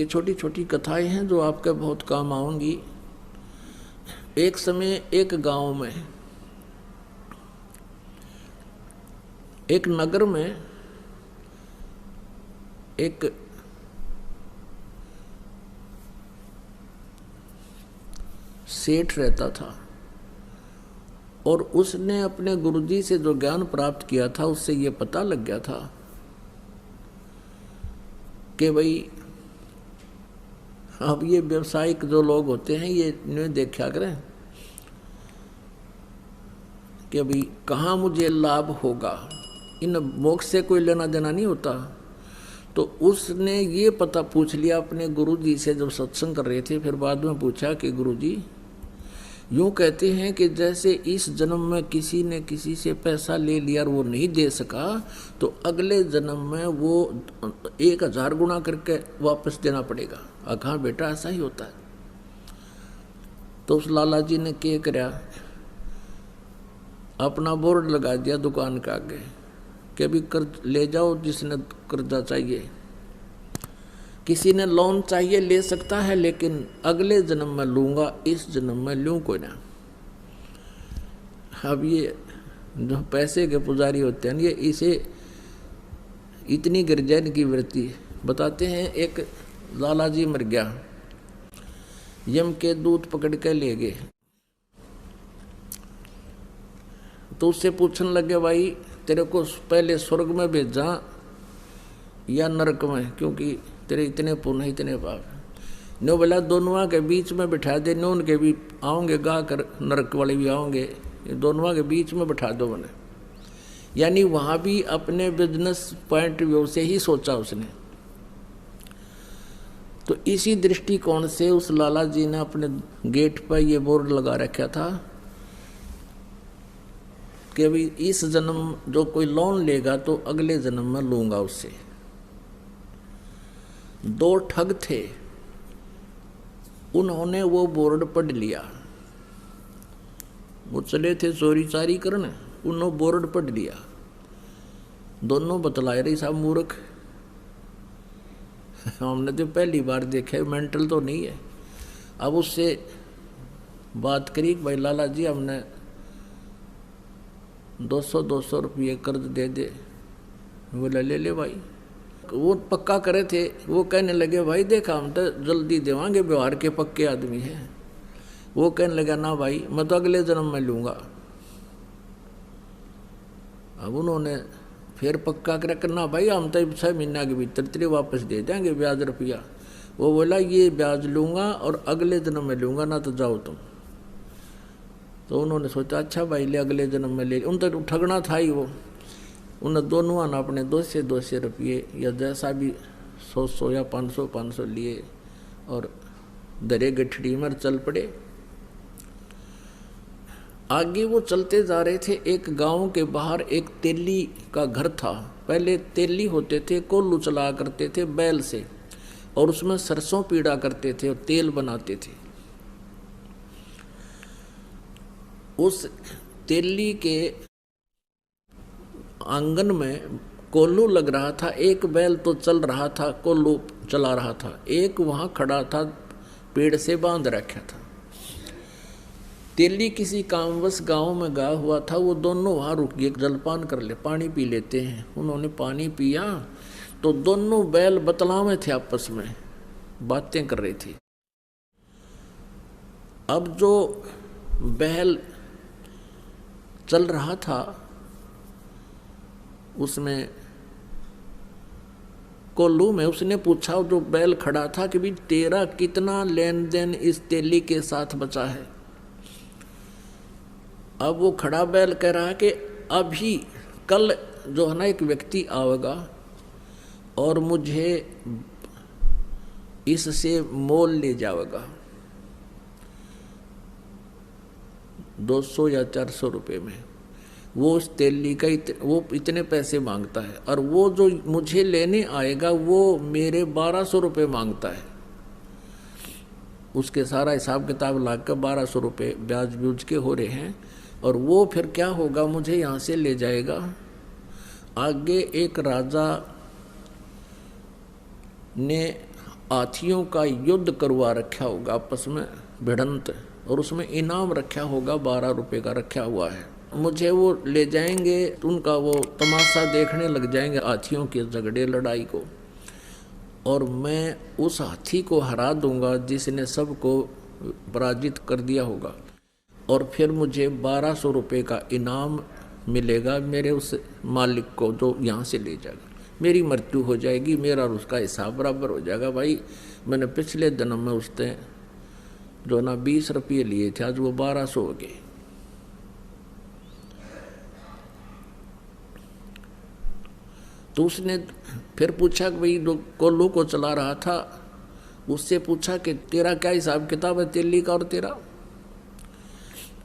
छोटी छोटी कथाएं हैं जो आपके बहुत काम आऊंगी। एक समय एक गांव में, एक नगर में एक सेठ रहता था और उसने अपने गुरुजी से जो ज्ञान प्राप्त किया था उससे ये पता लग गया था कि भाई अब ये व्यवसायिक जो लोग होते हैं ये इन्हें देखा करें कि भाई कहाँ मुझे लाभ होगा, इन मोक्ष से कोई लेना देना नहीं होता। तो उसने ये पता पूछ लिया अपने गुरुजी से जब सत्संग कर रहे थे, फिर बाद में पूछा कि गुरुजी यूँ कहते हैं कि जैसे इस जन्म में किसी ने किसी से पैसा ले लिया और वो नहीं दे सका तो अगले जन्म में वो 1000 गुना करके वापस देना पड़ेगा। हाँ बेटा ऐसा ही होता है। तो उस लाला जी ने क्या कराया, अपना बोर्ड लगा दिया दुकान के आगे कि अभी कर्ज ले जाओ, जिसने कर्जा चाहिए, किसी ने लोन चाहिए ले सकता है, लेकिन अगले जन्म में लूँगा, इस जन्म में लूँ कोई ना। अब ये जो पैसे के पुजारी होते हैं ये इसे इतनी गिरजन की वृत्ति बताते हैं। एक लाला जी मर गया, यम के दूत पकड़ के ले गए तो उससे पूछने लगे भाई तेरे को पहले स्वर्ग में भेजा या नरक में, क्योंकि तेरे इतने पुण्य इतने पाप। नो बोला दोनों के बीच में बिठा दे, नून के भी आओगे गा कर, नरक वाले भी आओगे, दोनों के बीच में बिठा दो मैंने। यानी वहाँ भी अपने बिजनेस पॉइंट व्यू से ही सोचा उसने। तो इसी दृष्टिकोण से उस लाला जी ने अपने गेट पर ये बोर्ड लगा रखा था कि अभी इस जन्म जो कोई लोन लेगा तो अगले जन्म में लूँगा उससे। 2 ठग थे, उन्होंने वो बोर्ड पढ़ लिया, वो चले थे चोरी चारी करने, उन्होंने बोर्ड पढ़ लिया। दोनों बतलाए रही साहब मूर्ख, हमने तो पहली बार देखा, मेंटल तो नहीं है। अब उससे बात करी भाई लाला जी हमने 200 रुपये कर्ज दे दे। बोला ले ले भाई। वो पक्का करे थे, वो कहने लगे भाई देखा हम तो जल्दी देवांगे, व्यवहार के पक्के आदमी हैं। वो कहने लगा ना भाई मैं तो अगले जन्म में लूँगा। अब उन्होंने फिर पक्का करना भाई हम तो 6 महीना के भीतर तेरे वापस दे देंगे ब्याज रुपया। वो बोला ये ब्याज लूँगा और अगले जन्म में लूँगा, ना तो जाओ तुम। तो उन्होंने सोचा अच्छा भाई ले अगले जन्म में ले। उन तो ठगना था ही वो। उन दोनों ने अपने 200 रुपये या जैसा भी 100 या 500 लिए और दरे गठड़ी में चल पड़े। आगे वो चलते जा रहे थे। एक गांव के बाहर एक तेली का घर था। पहले तेली होते थे, कोल्लू चला करते थे बैल से, और उसमें सरसों पीड़ा करते थे और तेल बनाते थे। उस तेली के आंगन में कोल्लू लग रहा था। एक बैल तो चल रहा था, कोल्लू चला रहा था, एक वहाँ खड़ा था पेड़ से बांध रखा था। तेली किसी कामवश गांव में गया हुआ था। वो दोनों वहाँ रुक गए, जलपान कर ले, पानी पी लेते हैं। उन्होंने पानी पिया तो दोनों बैल बतलावे थे, आपस में बातें कर रहे थे। अब जो बैल चल रहा था उसमें कोल्लू में उसने पूछा जो बैल खड़ा था कि भी तेरा कितना लेन देन इस तेली के साथ बचा है। अब वो खड़ा बैल कह रहा है कि अभी कल जो है ना एक व्यक्ति आएगा और मुझे इससे मोल ले जाएगा 200 या 400 रुपये में। वो उस तेली का वो इतने पैसे मांगता है, और वो जो मुझे लेने आएगा वो मेरे 1200 रुपये मांगता है। उसके सारा हिसाब किताब ला कर 1200 रुपये ब्याज ब्यूज के हो रहे हैं। और वो फिर क्या होगा, मुझे यहाँ से ले जाएगा। आगे एक राजा ने हाथियों का युद्ध करवा रखा होगा आपस में भिड़ंत, और उसमें इनाम रखा होगा 12 रुपये का रखा हुआ है। मुझे वो ले जाएंगे, उनका वो तमाशा देखने लग जाएंगे हाथियों के झगड़े लड़ाई को, और मैं उस हाथी को हरा दूंगा जिसने सबको पराजित कर दिया होगा, और फिर मुझे 1200 रुपये का इनाम मिलेगा मेरे उस मालिक को जो यहाँ से ले जाएगा। मेरी मृत्यु हो जाएगी, मेरा और उसका हिसाब बराबर हो जाएगा। भाई मैंने पिछले जन्म में उसने जो ना 20 रुपये लिए थे, आज वो 1200 हो गए। तो उसने फिर पूछा कि भाई जो कोल्लू को चला रहा था उससे पूछा कि तेरा क्या हिसाब किताब है तेली का और तेरा?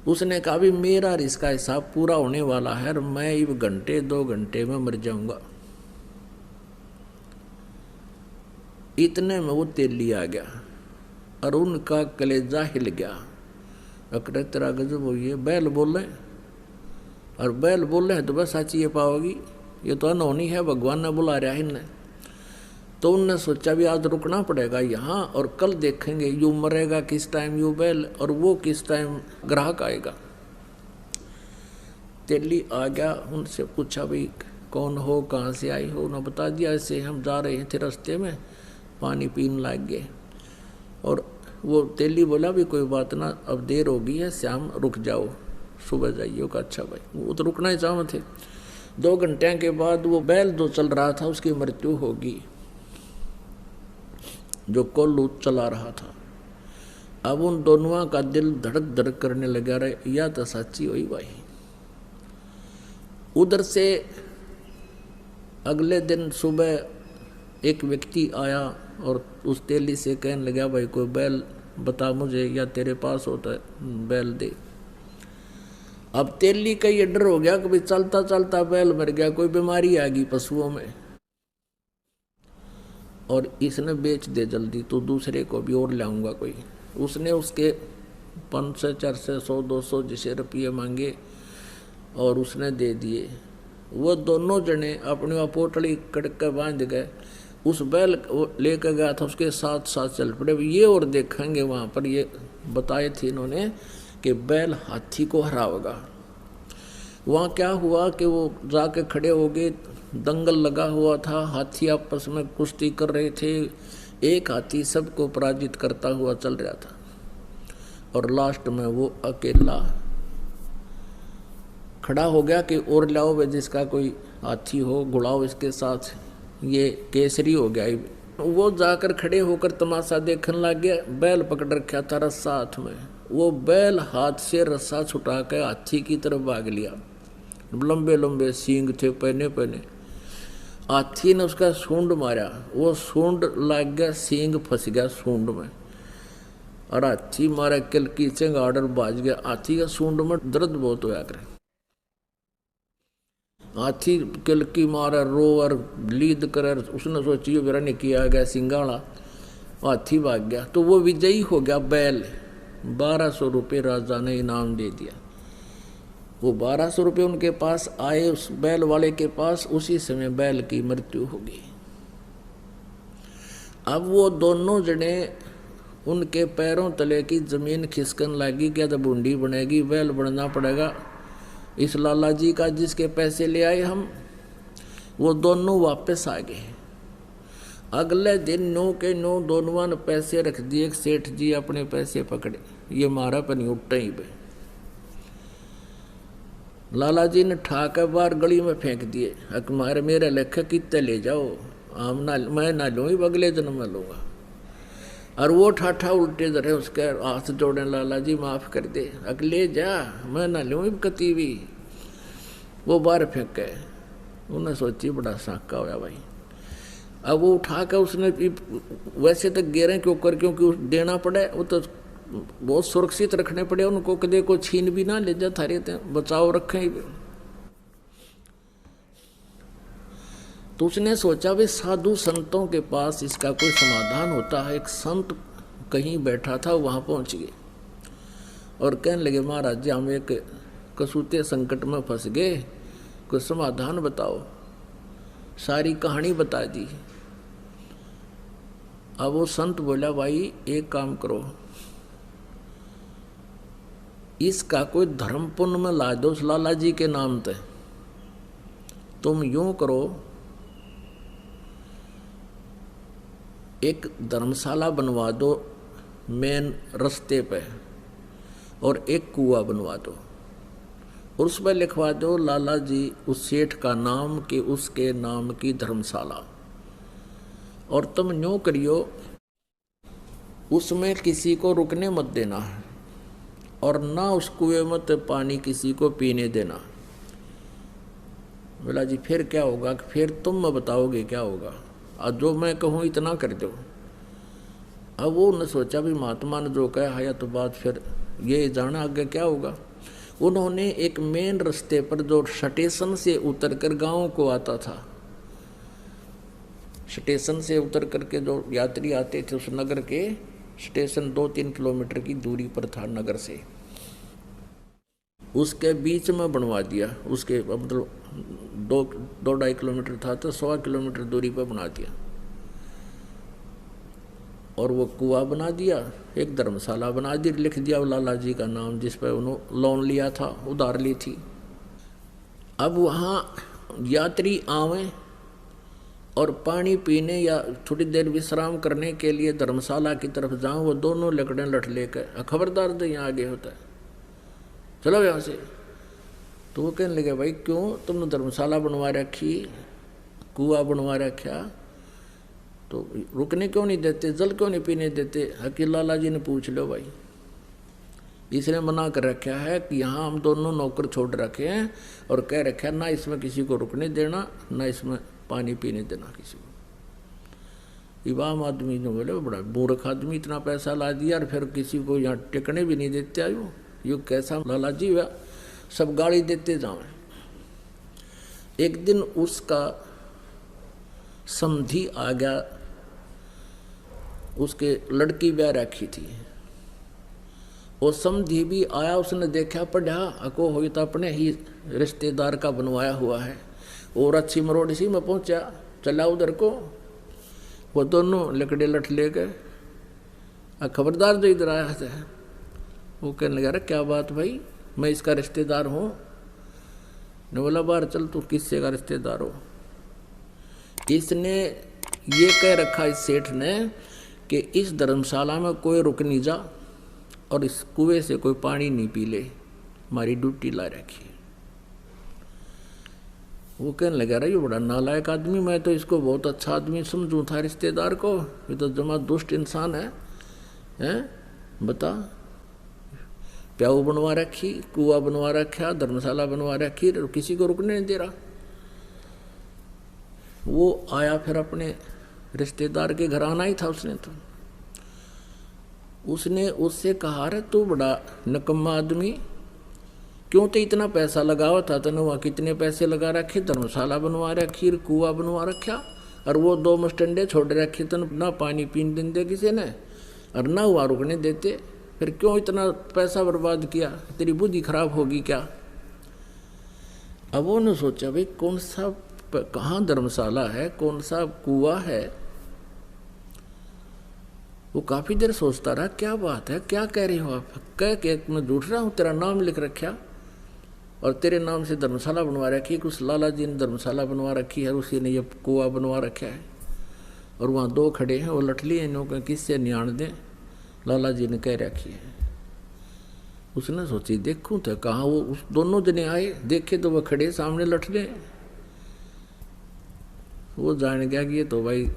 उसने कहा भी मेरा और इसका हिसाब पूरा होने वाला है और मैं अब घंटे 2 घंटे में मर जाऊंगा। इतने में वो तेली आ गया और उनका कलेजा हिल गया। अकड़े तेरा गजब हो, ये बैल बोले, और बैल बोले है तो बस साची ये पाओगी, ये तो अनहोनी है, भगवान ने बुला रहा है इन्हें। तो उनने सोचा भी आज रुकना पड़ेगा यहाँ, और कल देखेंगे यू मरेगा किस टाइम यू बैल, और वो किस टाइम ग्राहक आएगा। तेली आ गया, उनसे पूछा भाई कौन हो, कहाँ से आई हो? उन्होंने बता दिया ऐसे हम जा रहे थे, रास्ते में पानी पीने लग गए। और वो तेली बोला भी कोई बात ना, अब देर हो गई है, शाम रुक जाओ, सुबह जाइए। का अच्छा भाई, वो तो रुकना ही चाह थे। 2 घंटे के बाद वो बैल जो चल रहा था उसकी मृत्यु होगी, जो कोल्लू चला रहा था। अब उन दोनों का दिल धड़क धड़क करने लगा रहे, या तो सच्ची हुई भाई। उधर से अगले दिन सुबह एक व्यक्ति आया और उस तेली से कहने लगा भाई कोई बैल बता मुझे, या तेरे पास होता है बैल दे। अब तेली का ये डर हो गया कि भाई चलता चलता बैल मर गया, कोई बीमारी आ गई पशुओं में और इसने बेच दे जल्दी, तो दूसरे को भी और लाऊंगा कोई। उसने उसके 500 400 100 200 जिसे रुपये मांगे और उसने दे दिए। वो दोनों जने अपनी वहाँ पोटली कटक कर बांध गए, उस बैल लेकर गया था उसके साथ साथ चल पड़े। ये और देखेंगे वहाँ पर ये बताए थे इन्होंने कि बैल हाथी को हराएगा। वहाँ क्या हुआ कि वो जाके खड़े हो गए, दंगल लगा हुआ था, हाथी आपस में कुश्ती कर रहे थे, एक हाथी सबको पराजित करता हुआ चल रहा था और लास्ट में वो अकेला खड़ा हो गया कि और लाओ वे जिसका कोई हाथी हो, गुड़ाओ इसके साथ, ये केसरी हो गया। वो जाकर खड़े होकर तमाशा देखने लग गया। बैल पकड़ रखा था रस्सा हाथ में, वो बैल हाथ से रस्सा छुटा कर हाथी की तरफ भाग लिया। लंबे लंबे सींग थे पहने पहने। हाथी ने उसका सूंड मारा, वो सूंड लग गया, सींग फंस गया सूंड में और हाथी मारा किल की चंगाड़ और बाज गया। हाथी का सूंड में दर्द बहुत होया करे। हाथी किलकी मारा, रो और लीद कर, उसने सोची मेरा निकी आ गया सिंगाड़ा, हाथी भाग गया। तो वो विजयी हो गया बैल। 1200 रुपये राजा ने इनाम दे दिया। वो 1200 रुपये उनके पास आए, उस बैल वाले के पास, उसी समय बैल की मृत्यु हो गई। अब वो दोनों जने उनके पैरों तले की जमीन खिसकन लगी, क्या तो बूंदी बनेगी, बैल बनना पड़ेगा इस लाला जी का जिसके पैसे ले आए हम। वो दोनों वापस आ गए। अगले दिन 9 के 9 दोनों ने पैसे रख दिए। सेठ जी अपने पैसे पकड़े, ये मारा पर नहीं उठे ही पे। लाला जी ने ठाकर बाहर गली में फेंक दिए। मारे मेरे लेखे कितने ले जाओ, हम ना, मैं ना लूँ, अगले जन्म में लूँगा। और वो ठाठा उल्टे धरे, उसके हाथ जोड़े, लाला जी माफ़ कर दे, अगले जा, मैं ना लूँ कती भी। वो बाहर फेंक गए। उन्हें सोची बड़ा साका होया भाई। अब वो उठा कर उसने वैसे तो गेरे क्यों कर, क्योंकि देना पड़े, वो तो बहुत सुरक्षित रखने पड़े उनको, कदे को छीन भी ना ले जा, थारे बचाव रखें। तो उसने सोचा भाई साधु संतों के पास इसका कोई समाधान होता है। एक संत कहीं बैठा था, वहाँ पहुँच गए और कहने लगे महाराज जी हम एक कसूते संकट में फंस गए, कोई समाधान बताओ। सारी कहानी बता दी। अब वो संत बोला, भाई एक काम करो, इसका कोई धर्म पुण्य में ला दो उस लाला जी के नाम पे। तुम यूं करो, एक धर्मशाला बनवा दो मेन रास्ते पे, और एक कुआं बनवा दो, और उस पर लिखवा दो लाला जी उस सेठ का नाम कि उसके नाम की धर्मशाला। और तुम यूं करियो, उसमें किसी को रुकने मत देना है, और ना उस कुएं में तो पानी किसी को पीने देना। बोला जी फिर क्या होगा? फिर तुम मैं बताओगे क्या होगा, और जो मैं कहूँ इतना कर दो। अब वो ने सोचा भी महात्मा ने जो कहा है तो बात फिर ये जाना आगे क्या होगा। उन्होंने एक मेन रास्ते पर जो स्टेशन से उतर कर गाँव को आता था, स्टेशन से उतर करके जो यात्री आते थे उस नगर के, स्टेशन 2-3 किलोमीटर की दूरी पर था नगर से, उसके बीच में बनवा दिया। उसके मतलब 2-2.5 किलोमीटर था तो 1.25 किलोमीटर दूरी पर बना दिया, और वो कुआं बना दिया, एक धर्मशाला बना दी, लिख दिया लाला जी का नाम जिस पर उन्होंने लोन लिया था, उधार ली थी। अब वहाँ यात्री आवे और पानी पीने या थोड़ी देर विश्राम करने के लिए धर्मशाला की तरफ जाऊँ, वो दोनों लकड़े लठ लेकर, खबरदार तो यहाँ आगे होता है, चलो यहाँ से। तो वो कहने लगे, भाई क्यों तुमने धर्मशाला बनवा रखी, कुआं बनवा रखा, तो रुकने क्यों नहीं देते, जल क्यों नहीं पीने देते? हकील लाला जी ने पूछ लो भाई, इसने मना कर रखा है कि यहाँ हम दोनों नौकर छोड़ रखे हैं, और कह रखा है ना इसमें किसी को रुकने देना, ना इसमें पानी पीने देना किसी को। इमाम आदमी ने बोले, बड़ा मूर्ख आदमी, इतना पैसा ला दिया और फिर किसी को यहाँ टिकने भी नहीं देते। आयो यो कैसा लाला जी हुआ, सब गाड़ी देते जाओ। एक दिन उसका समधी आ गया, उसके लड़की ब्याह रखी थी, वो समधी भी आया, उसने देखा पढ़ा अको हो तो अपने ही रिश्तेदार का बनवाया हुआ है, और अच्छी मरोड़ सी में पहुंचा, चला उधर को। वो दोनों लकड़े लठ ले गए, खबरदार जो इधर आया है। वो कहने लगा, अरे क्या बात भाई, मैं इसका रिश्तेदार हूँ। ने बोला, बाहर चल, तू किससे का रिश्तेदार हो? इसने ये कह रखा इस सेठ ने कि इस धर्मशाला में कोई रुक नहीं जा, और इस कुएं से कोई पानी नहीं पी ले, हमारी ड्यूटी ला रखी। वो कहने लगा, रहा ये बड़ा नालायक आदमी, मैं तो इसको बहुत अच्छा आदमी समझूं था रिश्तेदार को, ये तो जमा दुष्ट इंसान है, हैं? बता, प्याऊ बनवा रखी, कुआं बनवा रखा, धर्मशाला बनवा रखी, किसी को रुकने नहीं दे रहा। वो आया फिर अपने रिश्तेदार के घर आना ही था उसने, तो उसने उससे कहा, रे तू बड़ा नकम्मा आदमी, क्यों तो इतना पैसा लगावा था, तने वहाँ कितने पैसे लगा रखे, धर्मशाला बनवा रखी, कुआं बनवा रखा, और वो 2 मस्टंडे छोड़ रखे, तन ना पानी पीने देते किसी ने, और ना वहाँ रुकने देते, फिर क्यों इतना पैसा बर्बाद किया, तेरी बुद्धि खराब होगी क्या? अब उन्होंने सोचा, भाई कौन सा, कहाँ धर्मशाला है, कौन सा कुआं है। वो काफी देर सोचता रहा, क्या बात है, क्या कह रहे हो आप? कह के मैं झूठ रहा हूँ, तेरा नाम लिख रखा और तेरे नाम से धर्मशाला बनवा रखी, कुछ लाला जी ने धर्मशाला बनवा रखी है, उसी ने ये कुआं बनवा रखा है, और वहाँ 2 खड़े हैं, वो लठ लिए इन्हों को किससे नियाण दें, लाला जी ने कह रखी है। उसने सोची, देखूं तो कहाँ, वो उस दोनों जने आए, देखे तो वह खड़े सामने लठ ले। वो जान गया कि ये तो भाई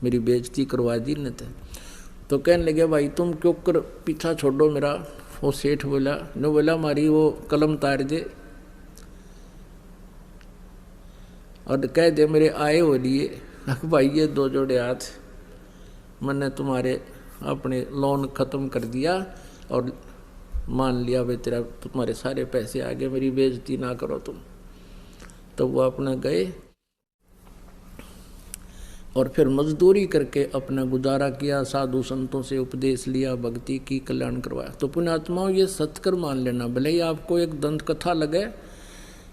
मेरी बेइज्जती करवा दी न। तो कहने लगे, भाई तुम क्यों कर पीछा छोड़ो मेरा। वो सेठ बोला, ने बोला मारी वो कलम तार दे और कह दे मेरे आए हो लिए। भाई ये 2 जोड़े हाथ, मैंने तुम्हारे अपने लोन ख़त्म कर दिया और मान लिया भाई तेरा, तुम्हारे सारे पैसे आ गए, मेरी बेइज्जती ना करो तुम। तो वो अपना गए और फिर मजदूरी करके अपना गुजारा किया, साधु संतों से उपदेश लिया, भक्ति की, कल्याण करवाया। तो पुण्यात्माओं ये सत्कर मान लेना, भले ही आपको एक दंत कथा लगे,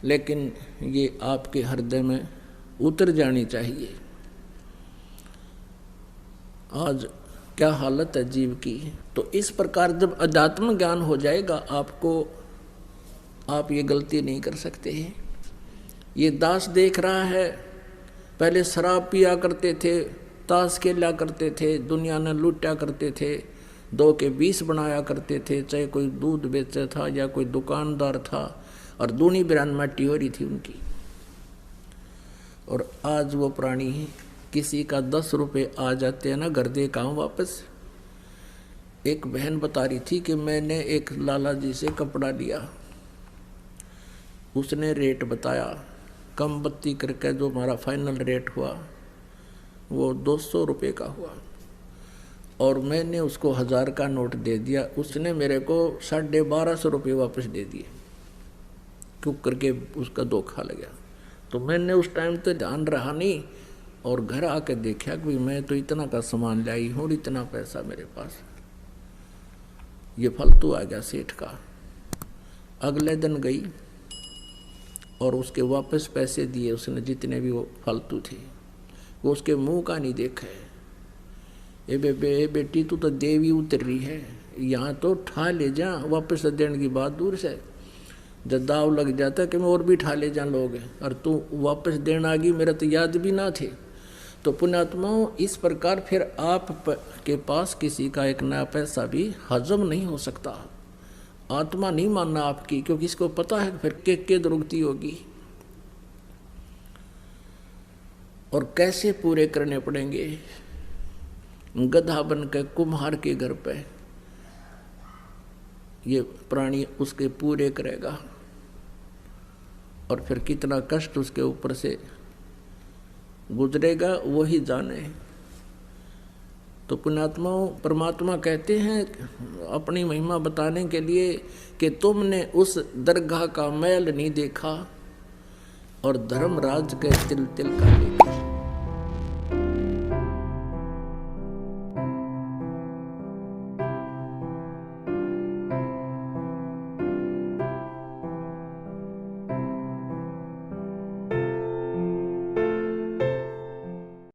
लेकिन ये आपके हृदय में उतर जानी चाहिए। आज क्या हालत है जीव की। तो इस प्रकार जब अध्यात्म ज्ञान हो जाएगा आपको, आप ये गलती नहीं कर सकते हैं। ये दास देख रहा है, पहले शराब पिया करते थे, ताश खेला करते थे, दुनिया ने लूटा करते थे, 2 के 20 बनाया करते थे, चाहे कोई दूध बेचा था या कोई दुकानदार था, और दूनी बिरान माटी हो रही थी उनकी। और आज वो प्राणी किसी का 10 रुपये आ जाते हैं ना, घर दे काम वापस। एक बहन बता रही थी कि मैंने एक लाला जी से कपड़ा लिया, उसने रेट बताया, कम बत्ती करके जो हमारा फाइनल रेट हुआ वो 200 रुपये का हुआ, और मैंने उसको 1000 का नोट दे दिया, उसने मेरे को 1250 रुपये वापस दे दिए, क्यों करके उसका धोखा लगा। तो मैंने उस टाइम तो ध्यान रहा नहीं, और घर आके देखा कि मैं तो इतना का सामान लाई हूँ, इतना पैसा मेरे पास, ये फालतू आ गया सेठ का। अगले दिन गई और उसके वापस पैसे दिए उसने, जितने भी वो फालतू थे, वो उसके मुंह का नहीं देखा है। ए बेटी तू तो देवी उतर रही है, यहाँ तो ठा ले जा, वापस देने की बात दूर से, जब दाव लग जाता कि मैं और भी ठा ले जा लोग, और तू वापस देना आ गई, मेरा तो याद भी ना थे। तो पुण्यात्माओं, इस प्रकार फिर आप के पास किसी का एक नया पैसा भी हजम नहीं हो सकता। आत्मा नहीं मानना आपकी, क्योंकि इसको पता है फिर के दुरुगति होगी और कैसे पूरे करने पड़ेंगे। गधा बन के कुम्हार के घर पे ये प्राणी उसके पूरे करेगा, और फिर कितना कष्ट उसके ऊपर से गुजरेगा वही जाने। तो पुण्यात्माओं, परमात्मा कहते हैं अपनी महिमा बताने के लिए कि तुमने उस दरगाह का मैल नहीं देखा और धर्मराज के तिल तिल का देखा।